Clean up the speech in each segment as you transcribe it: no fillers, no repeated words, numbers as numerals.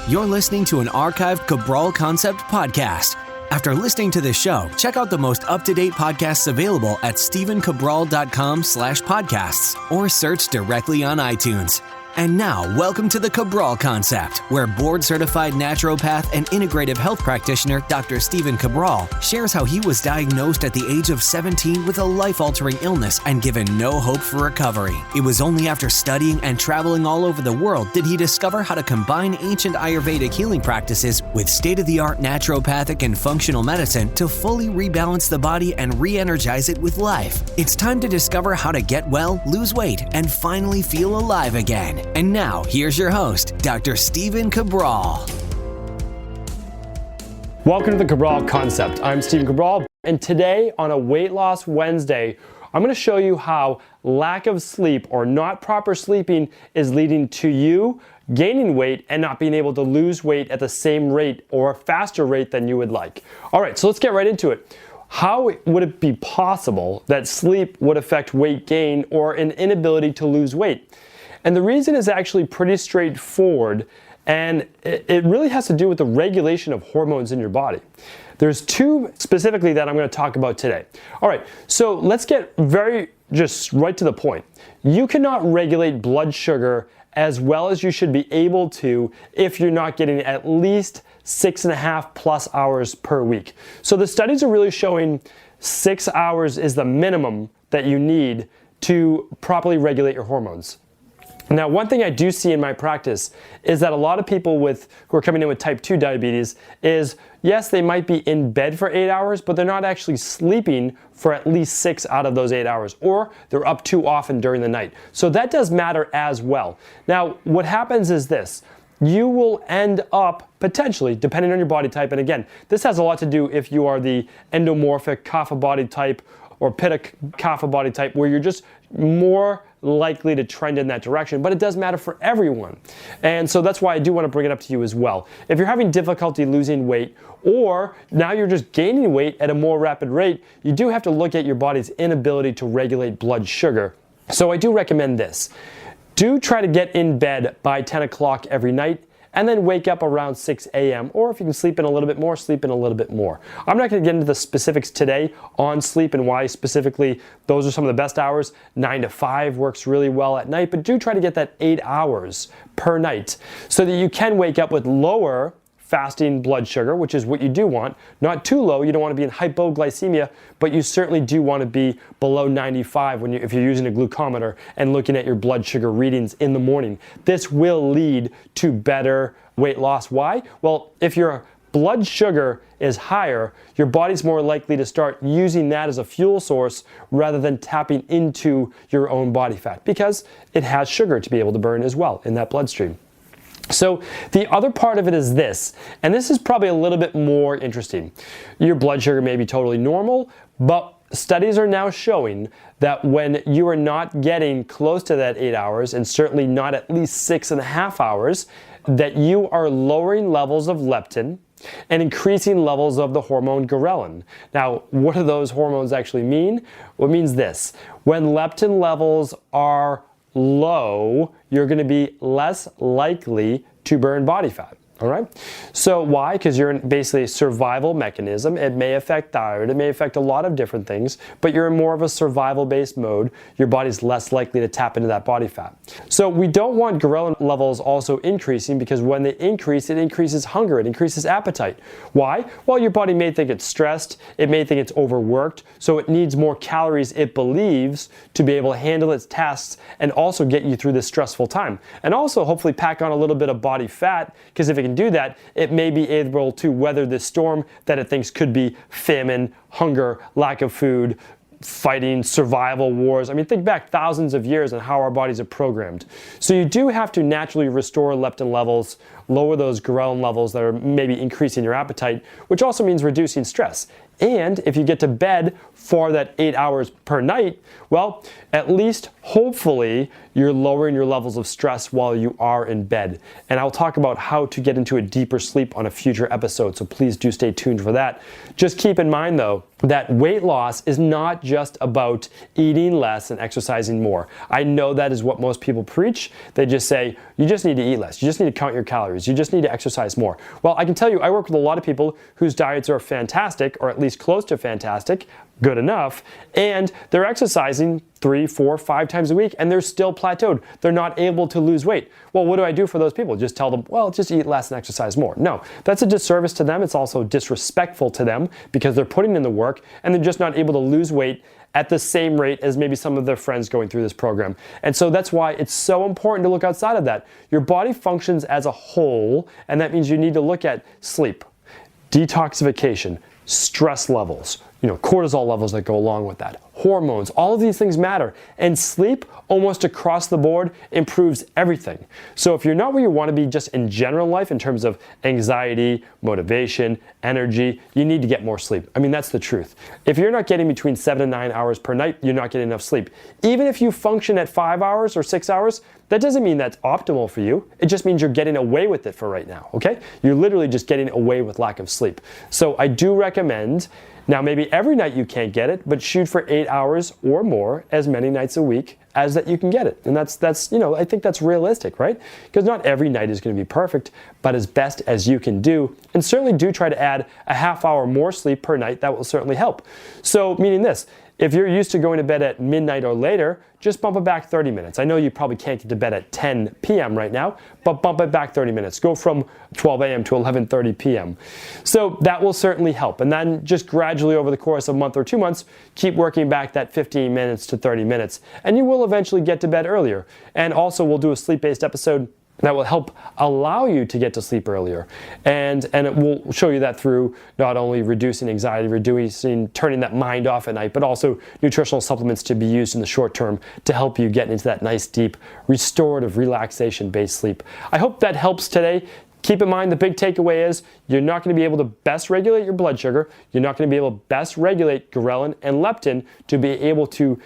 You're listening to an archived Cabral Concept podcast. After listening to this show, check out the most up-to-date podcasts available at stephencabral.com/podcasts or search directly on iTunes. And now, welcome to the Cabral Concept, where board-certified naturopath and integrative health practitioner Dr. Stephen Cabral shares how he was diagnosed at the age of 17 with a life-altering illness and given no hope for recovery. It was only after studying and traveling all over the world did he discover how to combine ancient Ayurvedic healing practices with state-of-the-art naturopathic and functional medicine to fully rebalance the body and re-energize it with life. It's time to discover how to get well, lose weight, and finally feel alive again. And now, here's your host, Dr. Stephen Cabral. Welcome to the Cabral Concept. I'm Stephen Cabral, and today on a Weight Loss Wednesday, I'm going to show you how lack of sleep or not proper sleeping is leading to you gaining weight and not being able to lose weight at the same rate or a faster rate than you would like. All right, so let's get right into it. How would it be possible that sleep would affect weight gain or an inability to lose weight? And the reason is actually pretty straightforward, and it really has to do with the regulation of hormones in your body. There's two specifically that I'm going to talk about today. All right, so let's get just right to the point. You cannot regulate blood sugar as well as you should be able to if you're not getting at least 6.5 plus hours per week. So the studies are really showing 6 hours is the minimum that you need to properly regulate your hormones. Now, one thing I do see in my practice is that a lot of people who are coming in with type 2 diabetes is, yes, they might be in bed for 8 hours, but they're not actually sleeping for at least 6 out of those 8 hours, or they're up too often during the night. So that does matter as well. Now, what happens is this. You will end up potentially, depending on your body type, and again, this has a lot to do if you are the endomorphic kapha body type or pitta kapha body type, where you're just more likely to trend in that direction, but it does matter for everyone. And so that's why I do want to bring it up to you as well. If you're having difficulty losing weight, or now you're just gaining weight at a more rapid rate, you do have to look at your body's inability to regulate blood sugar. So I do recommend this. Do try to get in bed by 10 o'clock every night, and then wake up around 6 a.m. Or if you can sleep in a little bit more, sleep in a little bit more. I'm not going to get into the specifics today on sleep and why specifically those are some of the best hours. 9 to 5 works really well at night, but do try to get that 8 hours per night so that you can wake up with lower fasting blood sugar, which is what you do want. Not too low, you don't want to be in hypoglycemia, but you certainly do want to be below 95 if you're using a glucometer and looking at your blood sugar readings in the morning. This will lead to better weight loss. Why? Well, if your blood sugar is higher, your body's more likely to start using that as a fuel source rather than tapping into your own body fat, because it has sugar to be able to burn as well in that bloodstream. So the other part of it is this, and this is probably a little bit more interesting. Your blood sugar may be totally normal, but studies are now showing that when you are not getting close to that 8 hours, and certainly not at least 6.5 hours, that you are lowering levels of leptin and increasing levels of the hormone ghrelin. Now, what do those hormones actually mean? Well, it means this. When leptin levels are low, you're going to be less likely to burn body fat. All right? So why? Because you're in basically a survival mechanism. It may affect thyroid, it may affect a lot of different things, but you're in more of a survival-based mode. Your body's less likely to tap into that body fat. So we don't want ghrelin levels also increasing, because when they increase, it increases hunger, it increases appetite. Why? Well, your body may think it's stressed, it may think it's overworked, so it needs more calories, it believes, to be able to handle its tasks and also get you through this stressful time. And also hopefully pack on a little bit of body fat, because if it can do that, it may be able to weather this storm that it thinks could be famine, hunger, lack of food, fighting survival wars. I mean, think back thousands of years and how our bodies are programmed. So you do have to naturally restore leptin levels, lower those ghrelin levels that are maybe increasing your appetite, which also means reducing stress. And if you get to bed for that 8 hours per night, well, at least hopefully you're lowering your levels of stress while you are in bed. And I'll talk about how to get into a deeper sleep on a future episode, so please do stay tuned for that. Just keep in mind though, that weight loss is not just about eating less and exercising more. I know that is what most people preach. They just say, you just need to eat less. You just need to count your calories. You just need to exercise more. Well, I can tell you, I work with a lot of people whose diets are fantastic, or at least close to fantastic, good enough, and they're exercising 3, 4, 5 times a week, and they're still plateaued. They're not able to lose weight. Well, what do I do for those people? Just tell them, well, just eat less and exercise more. No, that's a disservice to them. It's also disrespectful to them because they're putting in the work and they're just not able to lose weight at the same rate as maybe some of their friends going through this program. And so that's why it's so important to look outside of that. Your body functions as a whole, and that means you need to look at sleep, detoxification, stress levels, cortisol levels that go along with that, hormones, all of these things matter. And sleep, almost across the board, improves everything. So if you're not where you want to be just in general life in terms of anxiety, motivation, energy, you need to get more sleep. I mean, that's the truth. If you're not getting between 7 and 9 hours per night, you're not getting enough sleep. Even if you function at 5 hours or 6 hours, that doesn't mean that's optimal for you. It just means you're getting away with it for right now, okay? You're literally just getting away with lack of sleep. So I do recommend, now maybe every night you can't get it, but shoot for 8 hours or more as many nights a week as that you can get it. And that's I think that's realistic, right? Because not every night is going to be perfect, but as best as you can do. And certainly do try to add a half hour more sleep per night. That will certainly help. So meaning this, if you're used to going to bed at midnight or later, just bump it back 30 minutes. I know you probably can't get to bed at 10 p.m. right now, but bump it back 30 minutes. Go from 12 a.m. to 11:30 p.m. So that will certainly help. And then just gradually over the course of a month or 2 months, keep working back that 15 minutes to 30 minutes. And you will eventually get to bed earlier. And also we'll do a sleep-based episode that will help allow you to get to sleep earlier. And it will show you that through not only reducing anxiety, turning that mind off at night, but also nutritional supplements to be used in the short term to help you get into that nice, deep, restorative, relaxation-based sleep. I hope that helps today. Keep in mind, the big takeaway is you're not going to be able to best regulate your blood sugar. You're not going to be able to best regulate ghrelin and leptin to be able to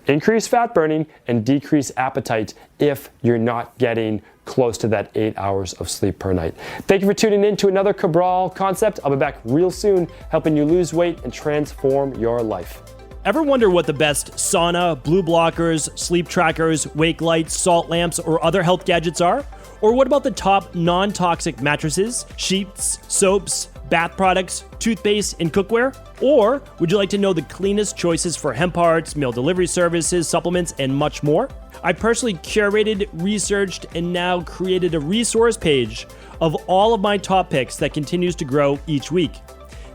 increase fat burning and decrease appetite if you're not getting close to that 8 hours of sleep per night. Thank you for tuning in to another Cabral Concept. I'll be back real soon helping you lose weight and transform your life. Ever wonder what the best sauna, blue blockers, sleep trackers, wake lights, salt lamps, or other health gadgets are? Or what about the top non-toxic mattresses, sheets, soaps, bath products, toothpaste, and cookware? Or would you like to know the cleanest choices for hemp hearts, meal delivery services, supplements, and much more? I personally curated, researched, and now created a resource page of all of my top picks that continues to grow each week.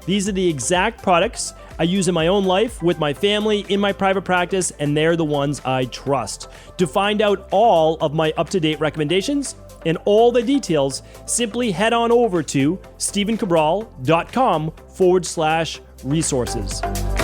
These are the exact products I use in my own life, with my family, in my private practice, and they're the ones I trust. To find out all of my up-to-date recommendations and all the details, simply head on over to stevencabral.com/resources.